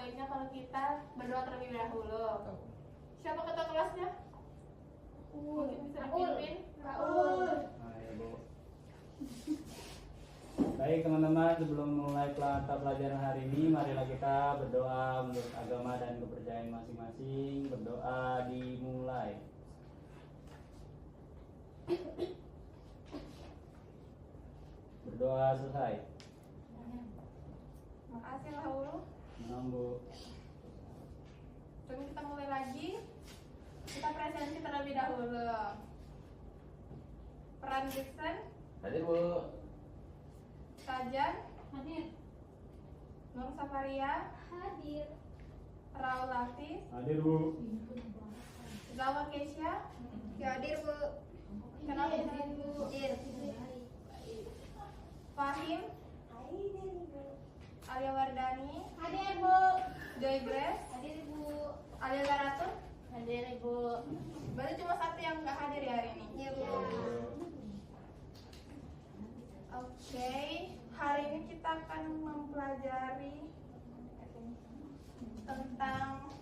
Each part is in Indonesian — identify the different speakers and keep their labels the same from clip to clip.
Speaker 1: baiknya kalau kita berdoa terlebih dahulu. Siapa ketua kelasnya? Mungkin bisa dipimpin.
Speaker 2: Ya, Bu. Baik teman-teman, sebelum mulai mata pelajaran hari ini, marilah kita berdoa menurut agama dan kepercayaan masing-masing. Berdoa dimulai. Berdoa selesai.
Speaker 1: Makasih Laulu.
Speaker 2: Bu.
Speaker 1: Coba kita mulai lagi. Kita presentasi terlebih dahulu. Peran Dixon,
Speaker 2: Hadir, Bu.
Speaker 1: Sajan,
Speaker 3: Hadir.
Speaker 1: Nur Safaria,
Speaker 3: Hadir.
Speaker 1: Raul Hafiz,
Speaker 2: Hadir, Bu.
Speaker 1: Zawa Keisha,
Speaker 3: Hadir, Bu.
Speaker 1: Kenapa
Speaker 3: Hadir, Bu.
Speaker 1: Fahim, Alia Wardani,
Speaker 3: Hadir, Bu.
Speaker 1: Joy Grace,
Speaker 3: Hadir, Bu.
Speaker 1: Alia Garatun.
Speaker 3: Hadir, Bu.
Speaker 1: Berarti cuma satu yang nggak hadir ya hari ini.
Speaker 3: Iya, Bu.
Speaker 1: Oke, hari ini kita akan mempelajari tentang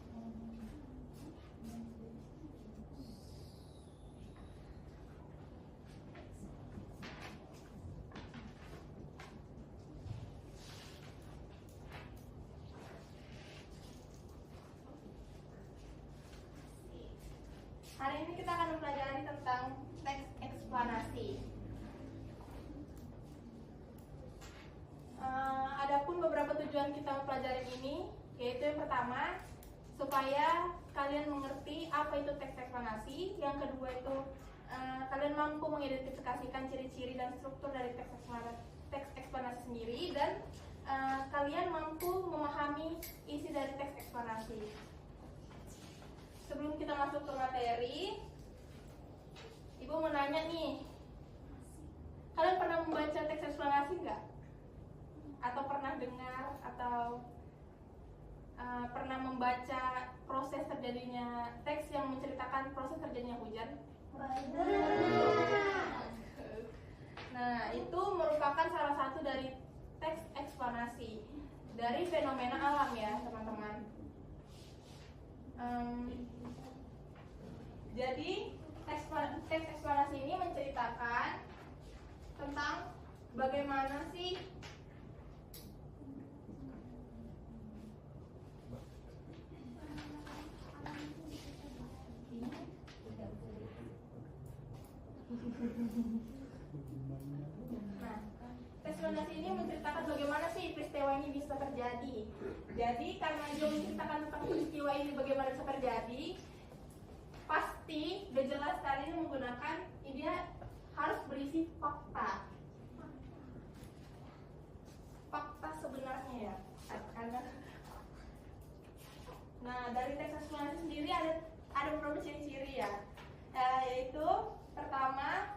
Speaker 1: teks eksplanasi. Adapun beberapa tujuan kita mempelajari ini, yaitu yang pertama, supaya kalian mengerti apa itu teks eksplanasi. Yang kedua itu kalian mampu mengidentifikasikan ciri-ciri dan struktur dari teks eksplanasi sendiri, dan kalian mampu memahami isi dari teks eksplanasi. Sebelum kita masuk ke materi, Ibu mau nanya nih, kalian pernah membaca teks eksplanasi nggak? Atau pernah dengar atau pernah membaca proses terjadinya teks yang menceritakan proses terjadinya hujan? Nah, itu merupakan salah satu dari teks eksplanasi dari fenomena alam ya, teman-teman. Jadi teks eksplanasi ini menceritakan tentang bagaimana sih eksplanasi ini menceritakan bagaimana sih peristiwa ini bisa terjadi. Jadi karena dia menceritakan tentang peristiwa ini bagaimana bisa terjadi, pasti udah jelas sekali ini menggunakan dia harus berisi fakta. Fakta sebenarnya ya. Nah, dari teks eksplanasi sendiri ada beberapa ciri-ciri ya. Yaitu pertama,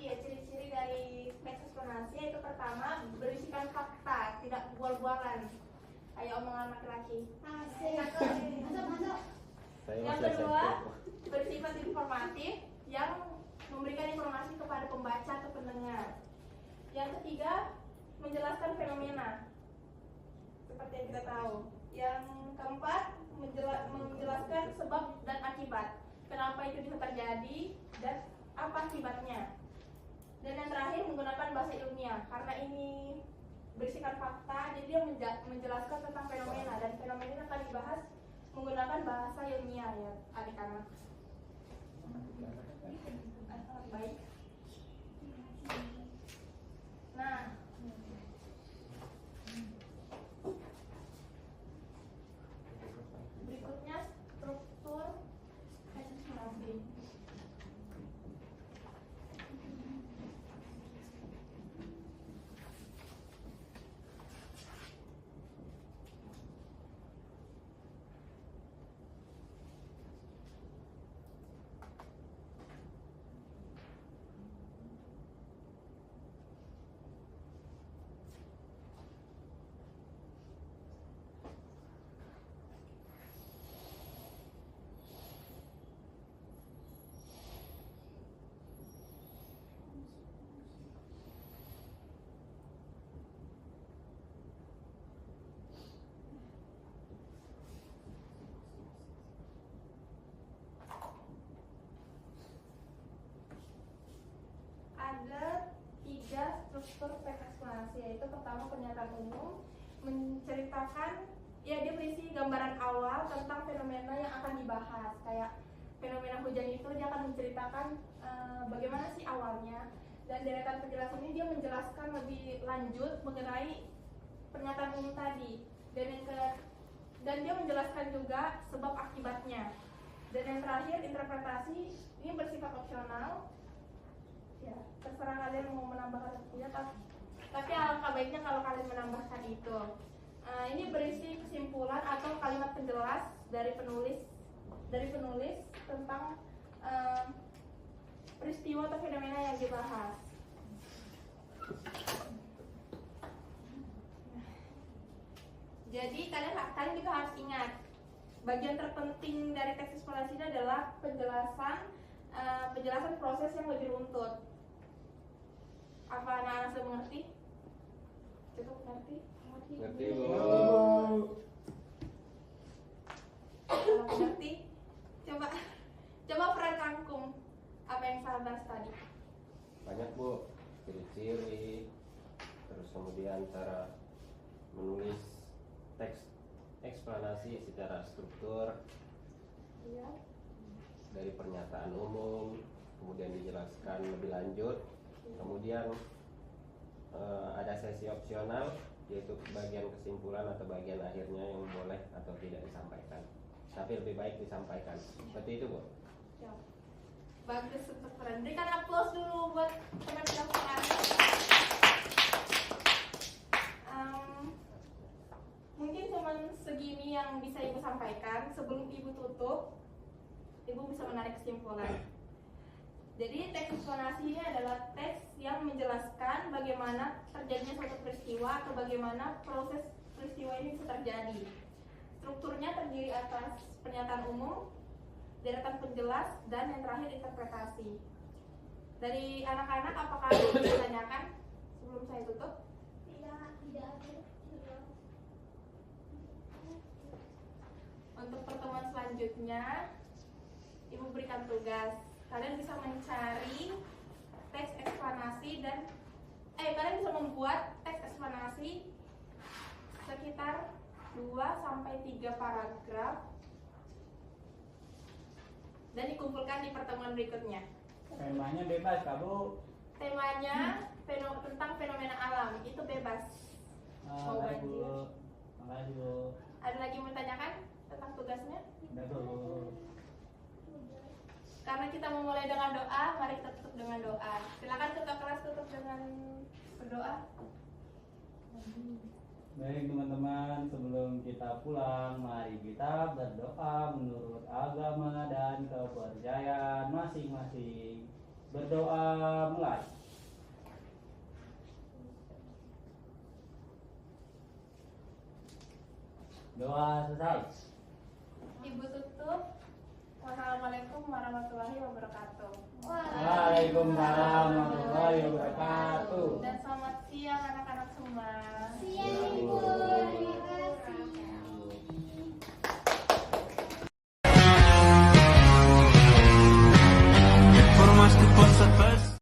Speaker 1: ciri-ciri dari teks eksplanasi, yaitu pertama, berisikan fakta. tidak bual-bualan kayak omongan laki-laki.
Speaker 3: Asik. Masuk.
Speaker 4: Saya
Speaker 1: Yang
Speaker 4: masih
Speaker 1: kedua,
Speaker 4: SMP.
Speaker 1: bersifat informatif yang memberikan informasi kepada pembaca atau pendengar. Yang ketiga, menjelaskan fenomena seperti yang kita tahu. Yang keempat, menjelaskan sebab dan akibat. Kenapa itu bisa terjadi dan apa akibatnya. Dan yang terakhir, menggunakan bahasa ilmiah. Karena ini berisikan fakta, jadi dia menjelaskan tentang fenomena, dan fenomena ini akan dibahas menggunakan bahasa ilmiah ya adik-anak. Baik. Nah, berikutnya struktur ekspresi. Ada 3 struktur teks eksplorasi, yaitu pertama pernyataan umum, menceritakan ya dia berisi gambaran awal tentang fenomena yang akan dibahas, kayak fenomena hujan itu dia akan menceritakan bagaimana sih awalnya, dan deretan penjelasan ini dia menjelaskan lebih lanjut mengenai pernyataan umum tadi, dan dia menjelaskan juga sebab akibatnya. Dan yang terakhir, interpretasi ini bersifat opsional. Ya, terserah kalian mau menambahkan atau tidak, tapi alangkah baiknya kalau kalian menambahkan itu. Ini berisi kesimpulan atau kalimat penjelas dari penulis tentang peristiwa atau fenomena yang dibahas. Jadi kalian juga harus ingat, bagian terpenting dari teks eksplorasi ini adalah penjelasan proses yang lebih runtut. Apa anak-anak sudah mengerti? Cukup mengerti?
Speaker 4: Ngerti, Bu.
Speaker 1: Kalau mengerti, coba peran rangkum apa yang saya bahas tadi.
Speaker 4: Banyak, Bu. Ciri-ciri, terus kemudian cara menulis teks eksplanasi secara struktur
Speaker 1: Iya.
Speaker 4: dari pernyataan umum, kemudian dijelaskan lebih lanjut, kemudian ada sesi opsional, yaitu bagian kesimpulan atau bagian akhirnya yang boleh atau tidak disampaikan, tapi lebih baik disampaikan. Seperti itu, Bu.
Speaker 1: Ya. Bagus untuk keren. Berikan aplaus dulu buat teman-teman sekarang. Mungkin cuma segini yang bisa Ibu sampaikan. Sebelum Ibu tutup, Ibu bisa menarik kesimpulan. Jadi teks eksplorasi ini adalah teks yang menjelaskan bagaimana terjadinya suatu peristiwa atau bagaimana proses peristiwa ini bisa terjadi. Strukturnya terdiri atas pernyataan umum, deretan penjelas, dan yang terakhir interpretasi. Dari anak-anak, apakah ada yang ditanyakan sebelum saya tutup?
Speaker 3: Tidak ada.
Speaker 1: Untuk pertemuan selanjutnya, Ibu berikan tugas. Kalian bisa mencari teks eksplanasi dan kalian bisa membuat teks eksplanasi sekitar 2-3 paragraf dan dikumpulkan di pertemuan berikutnya.
Speaker 2: Temanya bebas, Kak Bu.
Speaker 1: Temanya tentang fenomena alam, itu bebas. Mau
Speaker 2: Baik,
Speaker 1: banjir.
Speaker 2: Bu. Makasih, Bu.
Speaker 1: Ada lagi yang mau ditanyakan tentang tugasnya?
Speaker 2: Udah, Bu.
Speaker 1: Karena kita memulai dengan doa, mari kita tutup dengan doa. Silakan ketua kelas tutup dengan berdoa.
Speaker 2: Baik teman-teman, sebelum kita pulang, mari kita berdoa menurut agama dan kepercayaan masing-masing. Berdoa mulai. Doa selesai.
Speaker 1: Ibu tutup. Wassalamualaikum warahmatullahi wabarakatuh.
Speaker 2: Waalaikumsalam warahmatullahi wabarakatuh.
Speaker 1: Dan selamat siang anak-anak semua.
Speaker 3: Siang Ibu. Terima kasih.
Speaker 5: Formaste conservas